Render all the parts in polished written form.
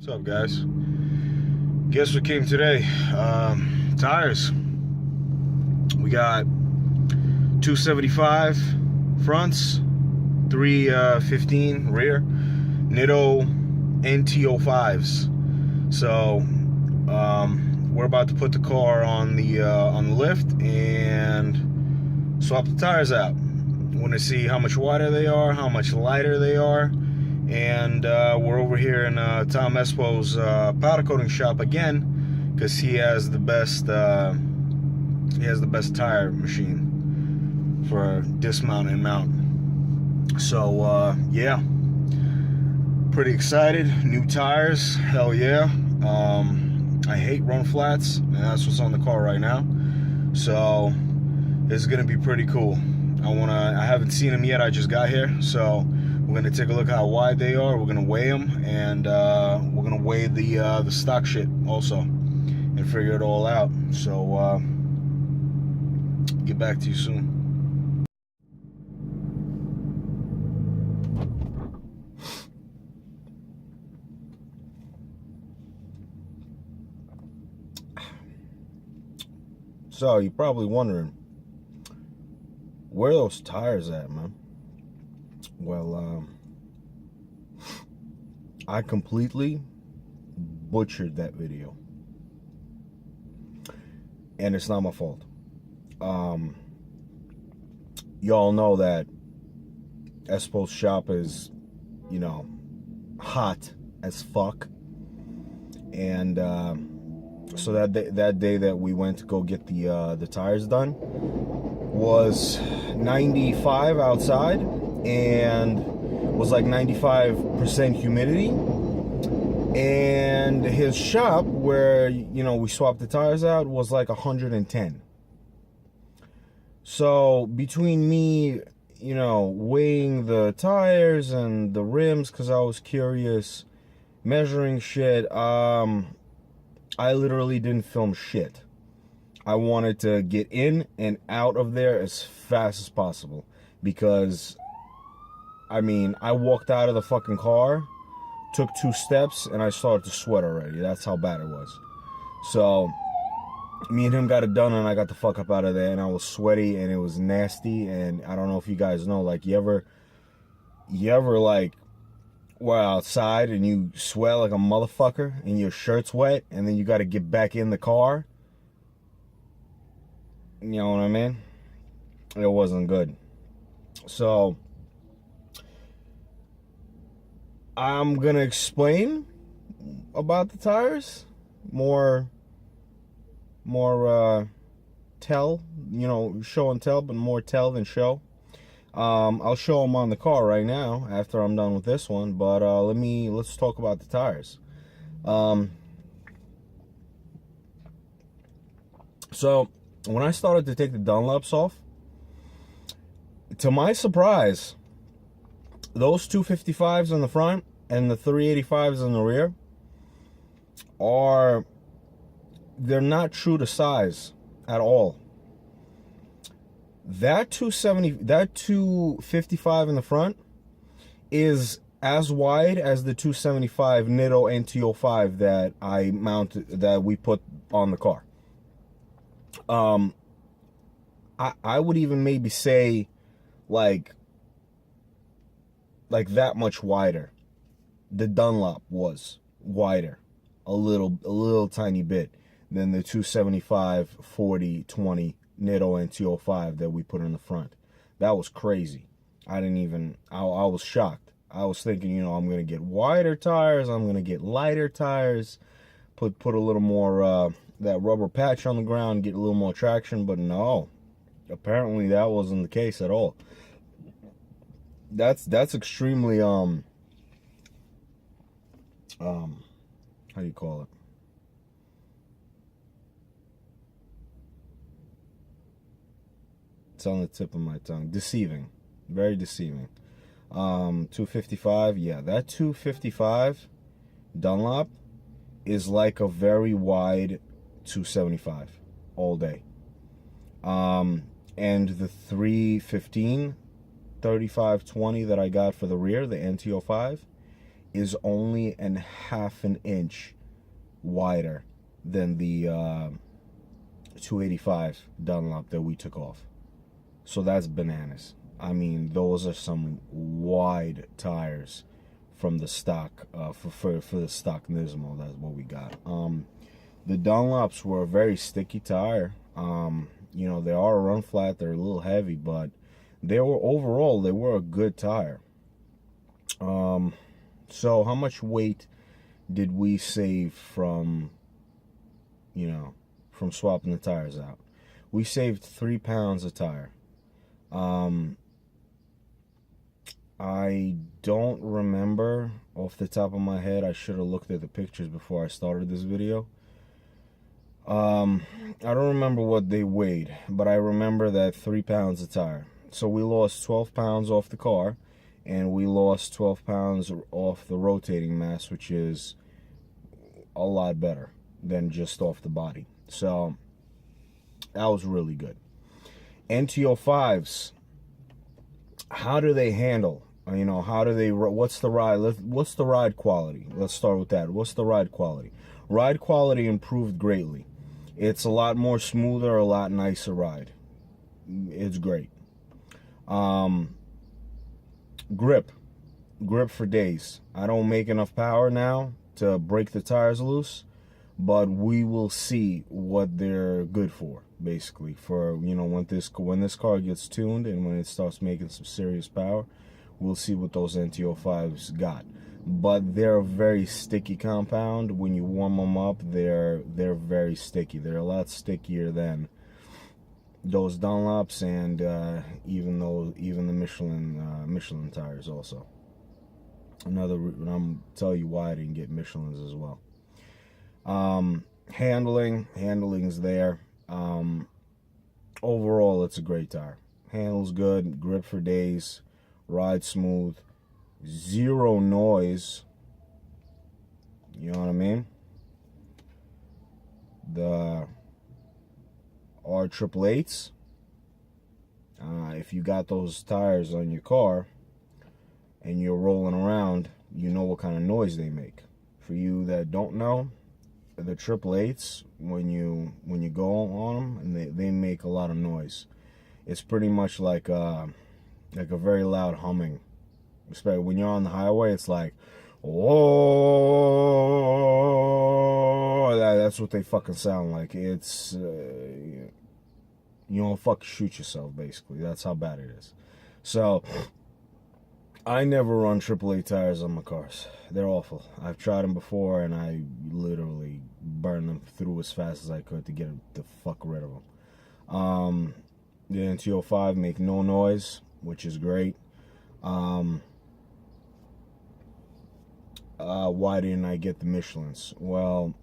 What's up, guys? Guess what came today? Tires. We got 275 fronts, 315 rear, Nitto NT05s. So we're about to put the car on the lift and swap the tires out. Want to see how much wider they are, how much lighter they are. And we're over here in Tom Espo's powder coating shop again, because he has the best tire machine for dismount and mount. So yeah, pretty excited. New tires, hell yeah. I hate run flats, and that's what's on the car right now. So this is gonna be pretty cool. I haven't seen them yet. I just got here, so we're gonna take a look how wide they are. We're gonna weigh them, and we're gonna weigh the stock shit also, and figure it all out. So get back to you soon. So you're probably wondering, where are those tires at, man? Well, I completely butchered that video, and it's not my fault. Y'all know that Espo's shop is, you know, hot as fuck, and so that day that we went to go get the tires done was 95 outside, and was like 95% humidity. And his shop, where, you know, we swapped the tires out, was like 110. So between me, you know, weighing the tires and the rims, because I was curious, measuring shit, I literally didn't film shit. I wanted to get in and out of there as fast as possible, because, I mean, I walked out of the fucking car, took 2 steps, and I started to sweat already. That's how bad it was. So me and him got it done, and I got the fuck up out of there, and I was sweaty, and it was nasty. And I don't know if you guys know, like, you ever like, were outside and you sweat like a motherfucker, and your shirt's wet, and then you got to get back in the car. You know what I mean? It wasn't good. So I'm gonna explain about the tires more tell, you know, show and tell, but more tell than show. I'll show them on the car right now after I'm done with this one, but let's talk about the tires. So when I started to take the Dunlops off, to my surprise, those 255s in the front and the 385s in the rear they're not true to size at all. That 255 in the front is as wide as the 275 Nitto NT05 that we put on the car. I would even maybe say like that much wider. The Dunlop was wider, a little tiny bit, than the 275 40/20 Nitto NT05 that we put in the front. That was crazy. I was shocked. I was thinking, you know, I'm gonna get wider tires, I'm gonna get lighter tires, put a little more that rubber patch on the ground, get a little more traction, but no. Apparently that wasn't the case at all. That's extremely how do you call it? It's on the tip of my tongue. Deceiving. Very deceiving. 255, yeah, that 255 Dunlop is like a very wide 275 all day. And the 315 3520 that I got for the rear, the NT05, is only a half an inch wider than the 285 Dunlop that we took off. So that's bananas. I mean, those are some wide tires from the stock, for the stock Nismo. That's what we got. The Dunlops were a very sticky tire. You know, they are a run flat. They're a little heavy, but they were a good tire. So how much weight did we save from, you know, from swapping the tires out? We saved 3 pounds a tire. I don't remember off the top of my head. I should have looked at the pictures before I started this video. I don't remember what they weighed, but I remember that 3 pounds a tire. So we lost 12 pounds off the car, and we lost 12 pounds off the rotating mass, which is a lot better than just off the body. So that was really good. NT05s, how do they handle? You know, how do they, what's the ride? What's the ride quality? Let's start with that. What's the ride quality? Ride quality improved greatly. It's a lot more smoother, a lot nicer ride. It's great. Grip for days. I don't make enough power now to break the tires loose, but we will see what they're good for, basically. For, you know, when this car gets tuned and when it starts making some serious power, we'll see what those NT05s got. But they're a very sticky compound. When you warm them up, they're very sticky. They're a lot stickier than those Dunlops, and even the Michelin tires also. I'm tell you why I didn't get Michelins as well. Handling's there. Overall, it's a great tire. Handles good, grip for days, ride smooth, zero noise. You know what I mean? The R888s, if you got those tires on your car and you're rolling around, you know what kind of noise they make. For you that don't know, the 888s, when you go on them, and they make a lot of noise. It's pretty much like a very loud humming. Especially when you're on the highway, it's like, whoa, that's what they fucking sound like. It's you don't fucking shoot yourself, basically. That's how bad it is. So I never run AAA tires on my cars. They're awful. I've tried them before, and I literally burned them through as fast as I could to get the fuck rid of them. The NT05 make no noise, which is great. Why didn't I get the Michelins? Well,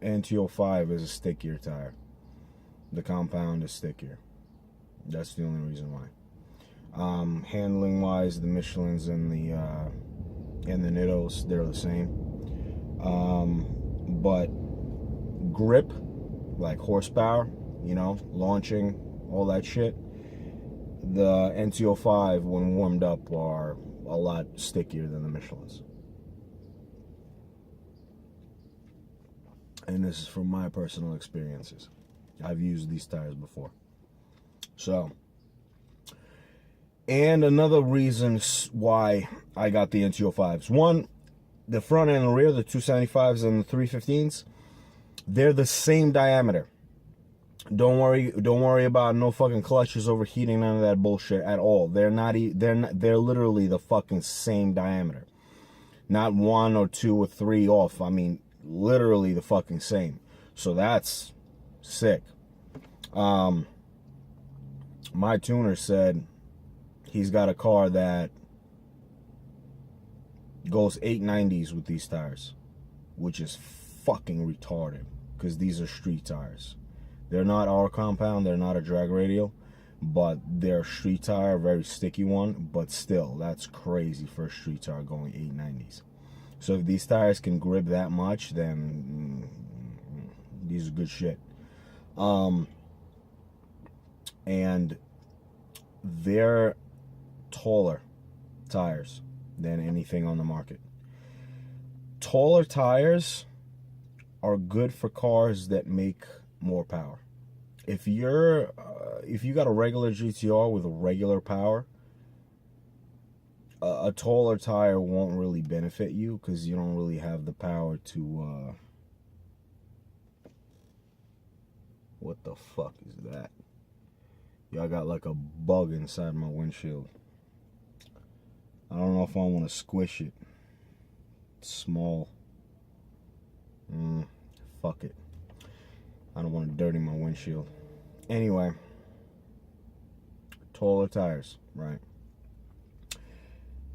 NT05 is a stickier tire. The compound is stickier. That's the only reason why. Handling wise, the Michelins and the Nittos, they're the same. But grip, like horsepower, you know, launching, all that shit, the NT05 when warmed up are a lot stickier than the Michelins. And this is from my personal experiences. I've used these tires before. So, and another reason why I got the NT05s. One, the front and the rear, the 275s and the 315s, they're the same diameter. Don't worry about no fucking clutches overheating, none of that bullshit at all. They're literally the fucking same diameter. Not 1 or 2 or 3 off. I mean, literally the fucking same. So that's sick. My tuner said he's got a car that goes 890s with these tires, which is fucking retarded, because these are street tires. They're not our compound, they're not a drag radial, but they're a street tire, very sticky one, but still, that's crazy for a street tire going 890s. So if these tires can grip that much, then these are good shit. And they're taller tires than anything on the market. taller tires are good for cars that make more power. If you got a regular GTR with a regular power, a taller tire won't really benefit you because you don't really have the power to what the fuck is that? Yeah, I got like a bug inside my windshield. I don't know if I want to squish it. It's small. Fuck it. I don't want to dirty my windshield. Anyway, taller tires, right?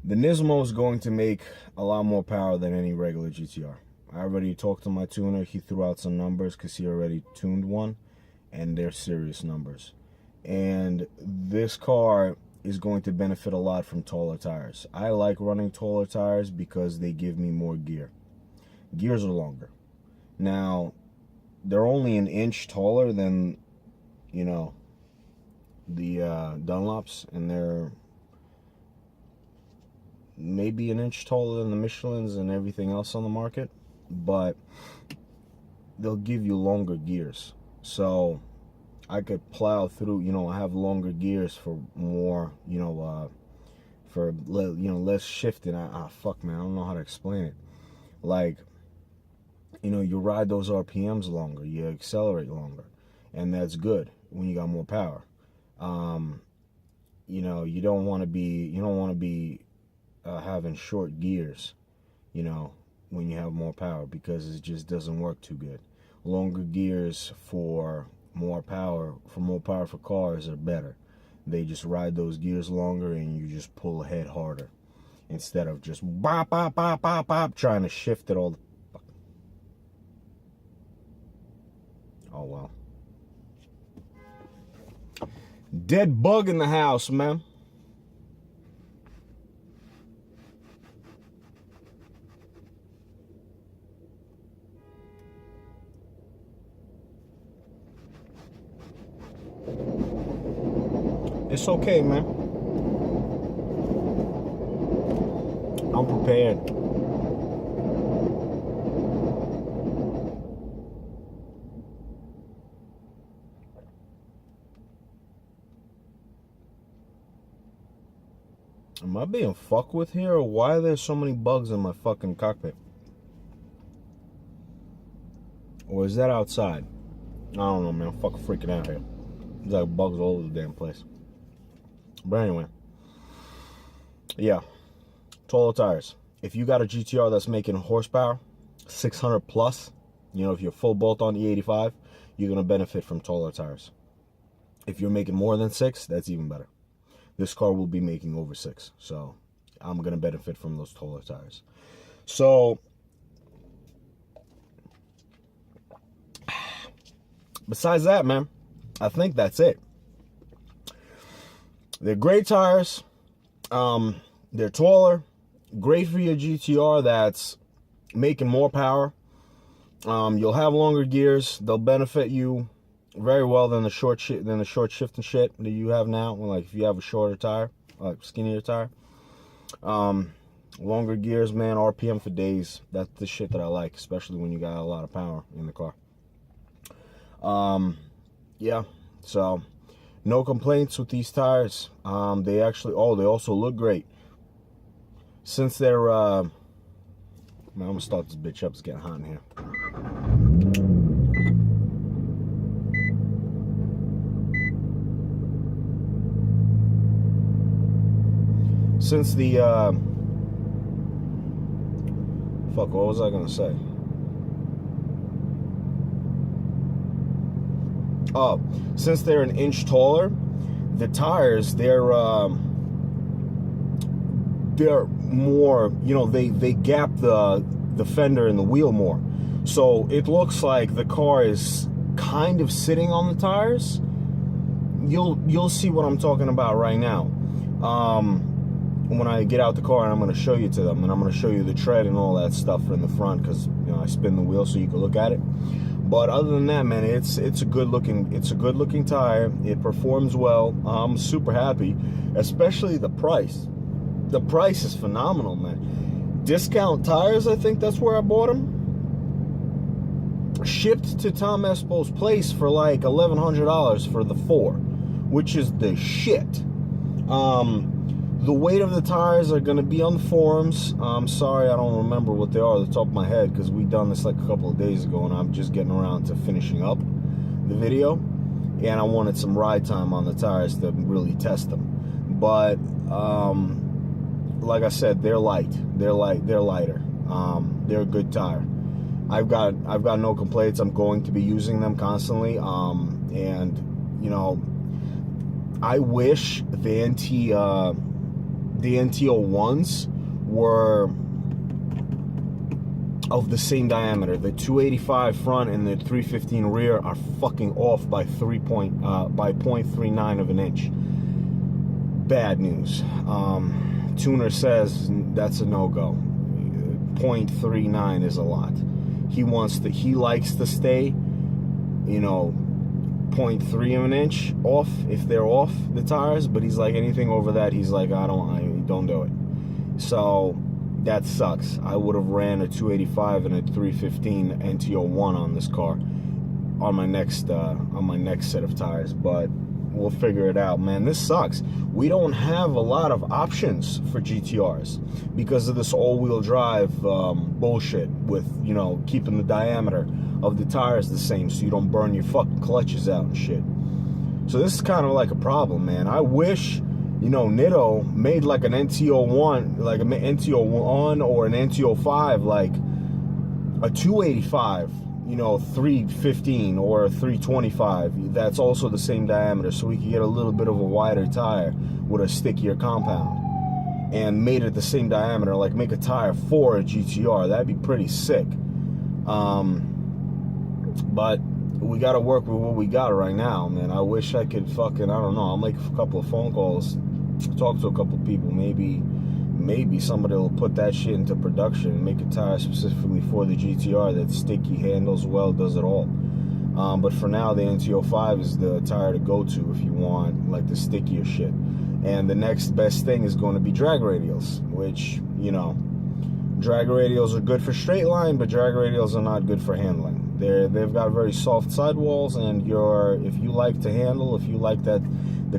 The Nismo is going to make a lot more power than any regular GTR. I already talked to my tuner. He threw out some numbers because he already tuned one, and they're serious numbers. And this car is going to benefit a lot from taller tires. I like running taller tires because they give me more gear. Gears are longer. Now, they're only an inch taller than, you know, the Dunlops, and they're maybe an inch taller than the Michelins and everything else on the market, but they'll give you longer gears. So I could plow through, you know, I have longer gears for more, you know, less shifting. Fuck, man, I don't know how to explain it. Like, you know, you ride those RPMs longer, you accelerate longer, and that's good when you got more power. You know, you don't want to be having short gears, you know, when you have more power, because it just doesn't work too good. Longer gears for more power for cars are better. They just ride those gears longer, and you just pull ahead harder instead of just bop bop bop bop bop trying to shift it all the fuck. Oh well. Dead bug in the house, man. It's okay, man. I'm prepared. Am I being fucked with here, or why are there so many bugs in my fucking cockpit? Or is that outside? I don't know, man. I'm fucking freaking out here. There's like bugs all over the damn place. But anyway, yeah, taller tires. If you got a GTR that's making horsepower, 600 plus, you know, if you're full bolt on E85, you're going to benefit from taller tires. If you're making more than 6, that's even better. This car will be making over 6, so I'm going to benefit from those taller tires. So, besides that, man, I think that's it. They're great tires. They're taller. Great for your GTR that's making more power. You'll have longer gears. They'll benefit you very well than the short shifting shit that you have now. Like if you have a shorter tire, like skinnier tire. Longer gears, man. RPM for days. That's the shit that I like, especially when you got a lot of power in the car. Yeah. So. No complaints with these tires. They also look great. Since they're, man, I'm gonna start this bitch up. It's getting hot in here. Since the, fuck, what was I gonna say? Oh, since they're an inch taller, the tires, they're more, you know, they gap the fender and the wheel more. So it looks like the car is kind of sitting on the tires. You'll see what I'm talking about right now. When I get out the car, and I'm going to show you to them, and I'm going to show you the tread and all that stuff in the front, because, you know, I spin the wheel so you can look at it. But other than that, man, it's a good looking tire. It performs well. I'm super happy, especially the price. The price is phenomenal, man. Discount Tires, I think that's where I bought them. Shipped to Tom Espo's place for like $1,100 for the 4, which is the shit. The weight of the tires are going to be on the forums. I'm sorry, I don't remember what they are at the top of my head, because we done this like a couple of days ago and I'm just getting around to finishing up the video, and I wanted some ride time on the tires to really test them. But like I said, they're light. They're lighter. They're a good tire. I've got no complaints. I'm going to be using them constantly. And you know, I wish the NT01s were of the same diameter. The 285 front and the 315 rear are fucking off by 0.39 of an inch. Bad news. Tuner says that's a no-go. 0.39 is a lot. He likes to stay, you know, 0.3 of an inch off if they're off the tires, but he's like, anything over that, he's like, I don't do it. So that sucks. I would have ran a 285 and a 315 NT01 on this car on my next set of tires, but we'll figure it out, man. This sucks. We don't have a lot of options for GTRs because of this all-wheel drive bullshit with, you know, keeping the diameter of the tires the same so you don't burn your fucking clutches out and shit. So this is kind of like a problem, man. I wish, you know, Nitto made like an NT01, like an NT01 or an NT05, like a 285, you know, 315 or a 325 that's also the same diameter, so we could get a little bit of a wider tire with a stickier compound, and made it the same diameter, like make a tire for a GTR. That'd be pretty sick. But we gotta work with what we got right now, man. I wish I could fucking, I don't know, I'll make a couple of phone calls, talk to a couple of people, maybe somebody will put that shit into production and make a tire specifically for the GTR that's sticky, handles well, does it all. But for now, the NT05 is the tire to go to if you want like the stickier shit. And the next best thing is going to be drag radials, which, you know, drag radials are good for straight line, but drag radials are not good for handling. They've got very soft sidewalls, and if you like to handle, if you like the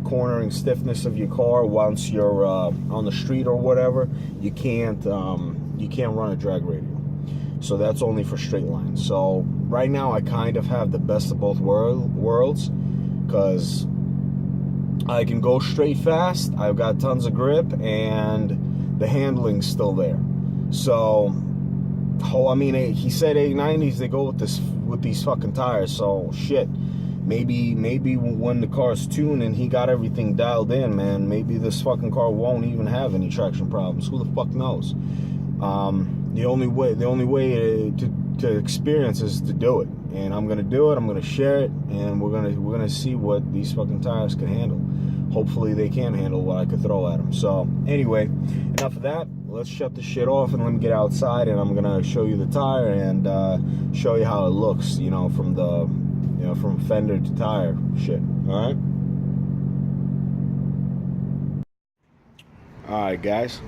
cornering stiffness of your car once you're on the street or whatever, you can't run a drag radial. So that's only for straight lines. So right now I kind of have the best of both worlds, because I can go straight fast, I've got tons of grip, and the handling's still there. So, I mean, he said 890s, they go with these fucking tires, so shit. Maybe when the car's tuned and he got everything dialed in, man, maybe this fucking car won't even have any traction problems. Who the fuck knows? The only way to experience is to do it, and I'm gonna do it. I'm gonna share it, and we're gonna see what these fucking tires can handle. Hopefully they can handle what I could throw at them. So anyway, enough of that. Let's shut this shit off and let me get outside, and I'm gonna show you the tire and show you how it looks, you know, from fender to tire shit. All right, guys.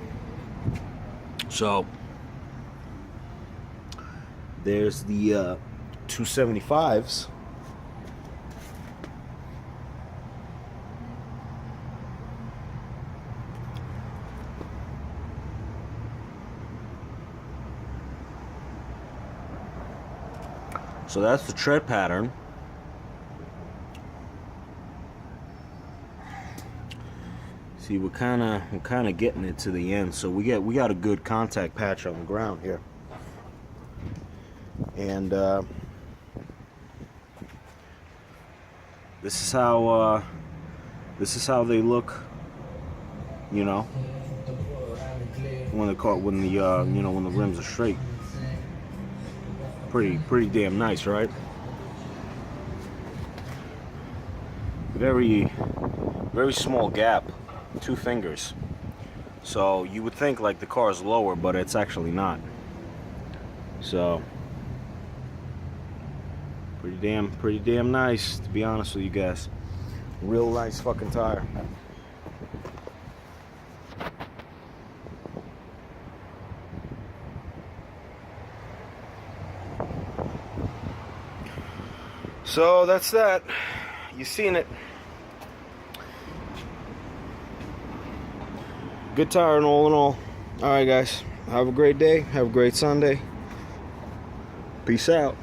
So there's the 275s. So that's the tread pattern. See, we're kind of getting it to the end. So we got a good contact patch on the ground here, and this is how they look, you know, when the rims are straight. Pretty damn nice, right? Very small gap, 2 fingers. So you would think like the car's lower, but it's actually not. So pretty damn nice, to be honest with you guys. Real nice fucking tire. So that's that. You seen it. Good tire and all in all. Alright guys, have a great day, have a great Sunday. Peace out.